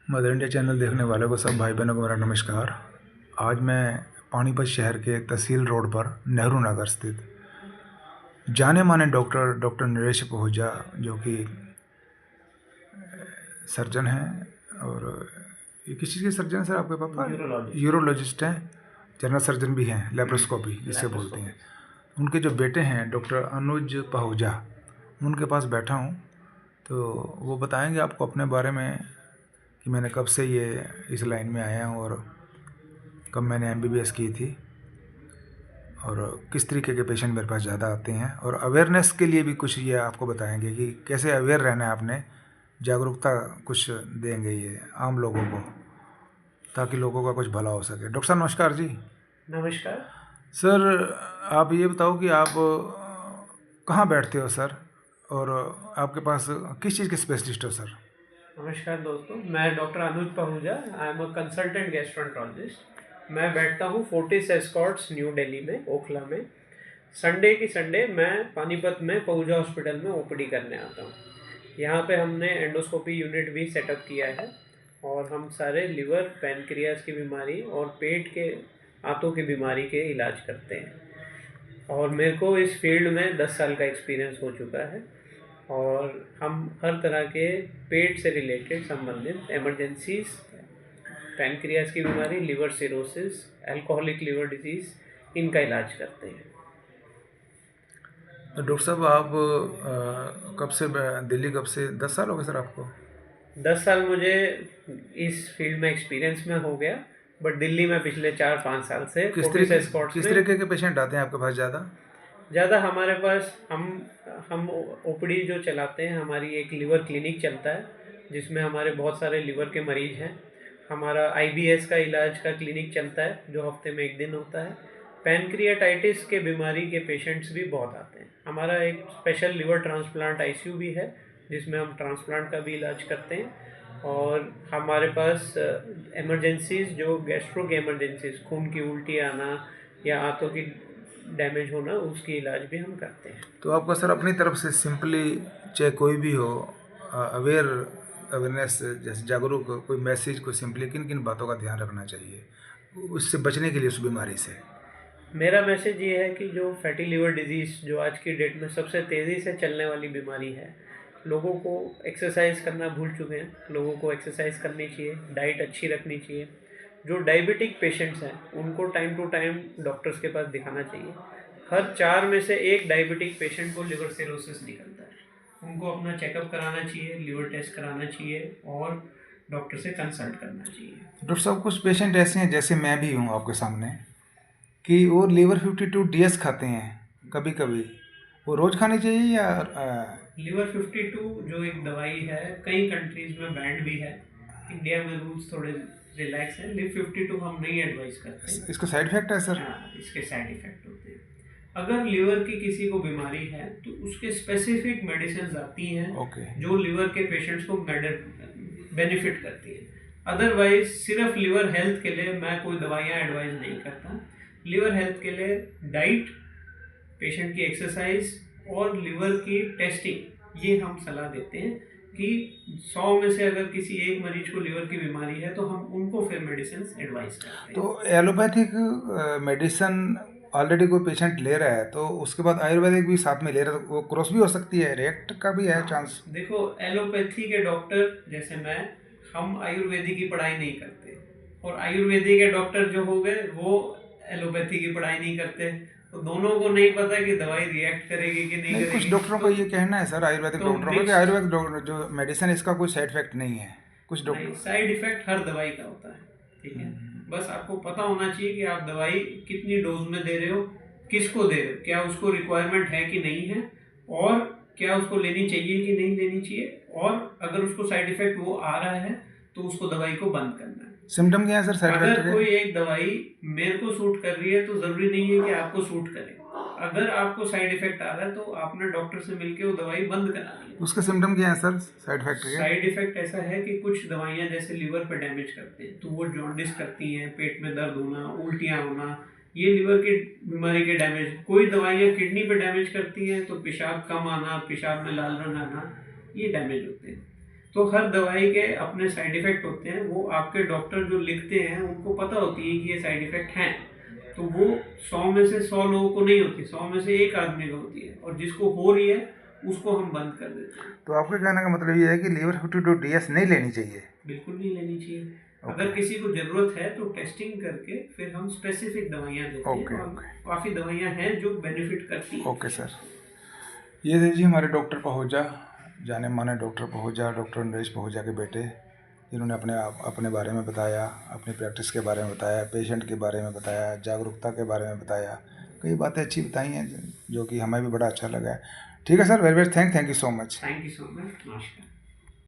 Mother India channel देखने वालों को सब भाई बहनों को मेरा नमस्कार। आज मैं पानीपत शहर के तहसील रोड पर नेहरू नगर स्थित जाने माने डॉक्टर नरेश पहुजा, जो कि सर्जन हैं। और ये किस चीज़ के सर्जन हैं सर? आपके पापा यूरोलॉजिस्ट हैं, जनरल सर्जन भी हैं, लेप्रोस्कोपी जिससे बोलते हैं। उनके जो बेटे हैं डॉक्टर अनुज पहुजा, उनके पास बैठा हूँ, तो वो बताएंगे आपको अपने बारे में कि मैंने कब से ये इस लाइन में आया हूँ और कब मैंने MBBS की थी और किस तरीके के पेशेंट मेरे पास ज़्यादा आते हैं। और अवेयरनेस के लिए भी कुछ ये आपको बताएंगे कि कैसे अवेयर रहना है आपने, जागरूकता कुछ देंगे ये आम लोगों को, ताकि लोगों का कुछ भला हो सके। डॉक्टर साहब नमस्कार जी। नमस्कार सर, आप ये बताओ कि आप कहाँ बैठते हो सर, और आपके पास किस चीज़ के स्पेशलिस्ट हो सर? नमस्कार दोस्तों, मैं doctor Anuj Pahuja, I am a consultant gastroenterologist. मैं बैठता हूँ फोर्टिस एस्कॉर्ट्स न्यू दिल्ली में, ओखला में। संडे की संडे मैं पानीपत में पहुजा हॉस्पिटल में OPD करने आता हूँ। यहाँ पे हमने एंडोस्कोपी यूनिट भी सेटअप किया है और हम सारे लिवर, पैनक्रियाज की बीमारी और पेट के आंतों की बीमारी के इलाज करते हैं। और मेरे को इस फील्ड में 10 साल का एक्सपीरियंस हो चुका है और हम हर तरह के पेट से रिलेटेड संबंधित इमरजेंसीज, पैनक्रियाज की बीमारी, liver cirrhosis, alcoholic liver disease, इनका इलाज करते हैं। तो डॉक्टर साहब आप कब से दिल्ली, कब से 10 साल हो गए सर आपको? 10 साल मुझे इस फील्ड में एक्सपीरियंस में हो गया, बट दिल्ली में पिछले 4-5 साल से फोर्टिस एस्कॉर्ट्स किस में तरीके के पेशेंट आते हैं आपके पास ज़्यादा? ज़्यादा हमारे पास हम OPD जो चलाते हैं, हमारी एक लिवर क्लिनिक चलता है जिसमें हमारे बहुत सारे लिवर के मरीज़ हैं। हमारा IBS का इलाज का क्लिनिक चलता है जो हफ्ते में 1 दिन होता है। पैनक्रियाटाइटिस के बीमारी के पेशेंट्स भी बहुत आते हैं। हमारा एक स्पेशल लिवर ट्रांसप्लांट ICU भी है जिसमें हम ट्रांसप्लांट का भी इलाज करते हैं। और हमारे पास इमरजेंसीज़ जो गैस्ट्रो की इमरजेंसीज़, खून की उल्टी आना या आंतों की डैमेज होना, उसकी इलाज भी हम करते हैं। तो आपका सर अपनी तरफ से सिंपली, चाहे कोई भी हो, अवेयरनेस, जैसे जागरूक कोई मैसेज को सिंपली किन किन बातों का ध्यान रखना चाहिए उससे बचने के लिए, उस बीमारी से? मेरा मैसेज ये है कि जो फैटी लिवर डिजीज़ जो आज की डेट में सबसे तेज़ी से चलने वाली बीमारी है, लोगों को एक्सरसाइज करना भूल चुके हैं। लोगों को एक्सरसाइज करनी चाहिए, डाइट अच्छी रखनी चाहिए। जो डायबिटिक पेशेंट्स हैं उनको टाइम टू टाइम डॉक्टर्स के पास दिखाना चाहिए। हर 4 में से 1 डायबिटिक पेशेंट को लिवर सिरोसिस निकलता है। उनको अपना चेकअप कराना चाहिए, लिवर टेस्ट कराना चाहिए और डॉक्टर से कंसल्ट करना चाहिए। डॉक्टर साहब, कुछ पेशेंट ऐसे हैं, जैसे मैं भी हूँ आपके सामने, कि वो लीवर 52DS खाते हैं कभी कभी। वो रोज़ खानी चाहिए या लिवर 52 जो एक दवाई है, कई कंट्रीज में बैंड भी है। इंडिया में रूल्स थोड़े रिलैक्स हैं। लिवर 52 हम नहीं एडवाइस करते। इसका साइड इफेक्ट है सर? हाँ, इसके साइड इफेक्ट होते हैं। अगर लिवर की किसी को बीमारी है तो उसके स्पेसिफिक मेडिसिन आती हैं ओके। जो लिवर के पेशेंट्स को बेनिफिट करती है। अदरवाइज सिर्फ लिवर हेल्थ के लिए मैं कोई दवाइयाँ एडवाइस नहीं करता। लिवर हेल्थ के लिए डाइट, पेशेंट की एक्सरसाइज और लिवर की टेस्टिंग, ये हम सलाह देते हैं कि 100 में से अगर किसी एक मरीज को लिवर की बीमारी है तो हम उनको फिर मेडिसिन एडवाइस करते हैं। तो एलोपैथिक मेडिसिन ऑलरेडी कोई पेशेंट ले रहा है, तो उसके बाद आयुर्वेदिक भी साथ में ले रहा है, तो वो क्रॉस भी हो सकती है, रिएक्ट का भी है चांस? देखो, एलोपैथी के डॉक्टर जैसे मैं, हम आयुर्वेदिक की पढ़ाई नहीं करते, और आयुर्वेदिक के डॉक्टर जो हो गए वो एलोपैथी की पढ़ाई नहीं करते। तो दोनों को नहीं पता कि दवाई रिएक्ट करेगी कि नहीं करेगी। कुछ डॉक्टरों का ये कहना है सर, आयुर्वेदिक तो डॉक्टरों का, कि आयुर्वेदिक जो मेडिसिन इसका कोई साइड इफेक्ट नहीं है। कुछ नहीं, डॉक्टर साइड इफेक्ट हर दवाई का होता है, ठीक है। बस आपको पता होना चाहिए कि आप दवाई कितनी डोज में दे रहे हो, किसको दे रहे हो, क्या उसको रिक्वायरमेंट है कि नहीं है, और क्या उसको लेनी चाहिए कि नहीं लेनी चाहिए, और अगर उसको साइड इफेक्ट वो आ रहा है तो उसको दवाई को बंद करना है। सिम्टम क्या है सर साइड इफेक्ट अगर कोई एक दवाई मेरे को सूट कर रही है तो ज़रूरी नहीं है कि आपको सूट करे। अगर आपको साइड इफेक्ट आ रहा है तो आपने डॉक्टर से मिलके वो दवाई बंद करानी है। उसके सिम्टम क्या है सर साइड इफेक्ट के? साइड इफेक्ट ऐसा है कि कुछ दवाइयाँ जैसे लिवर पे डैमेज करते हैं तो वो जॉन्डिस करती हैं, पेट में दर्द होना, उल्टियाँ होना, ये लिवर की बीमारी के डैमेज। कोई दवाइयाँ किडनी पे डैमेज करती हैं तो पेशाब कम आना, पेशाब में लाल रंग आना, ये डैमेज होते हैं। तो हर दवाई के अपने साइड इफ़ेक्ट होते हैं, वो आपके डॉक्टर जो लिखते हैं उनको पता होती है कि ये साइड इफ़ेक्ट हैं, तो वो 100 में से 100 लोगों को नहीं होती, 100 में से 1 आदमी को होती है, और जिसको हो रही है उसको हम बंद कर देते हैं। तो आपके कहने का मतलब ये है कि लीवर 52 DS नहीं लेनी चाहिए? बिल्कुल नहीं लेनी चाहिए। अगर किसी को ज़रूरत है तो टेस्टिंग करके फिर हम स्पेसिफिक दवाइयाँ देते हैं, और काफ़ी दवाइयाँ हैं जो बेनिफिट करती हैं। ओके सर, ये थे जी हमारे डॉक्टर पहुजा, जाने माने डॉक्टर पहुजा, डॉक्टर नरेश पहुजा के बेटे, जिन्होंने अपने बारे में बताया, अपनी प्रैक्टिस के बारे में बताया, पेशेंट के बारे में बताया, जागरूकता के बारे में बताया, कई बातें अच्छी बताई हैं जो कि हमें भी बड़ा अच्छा लगा है। ठीक है sir, very very thank you so much. Thank you so much, नमस्कार।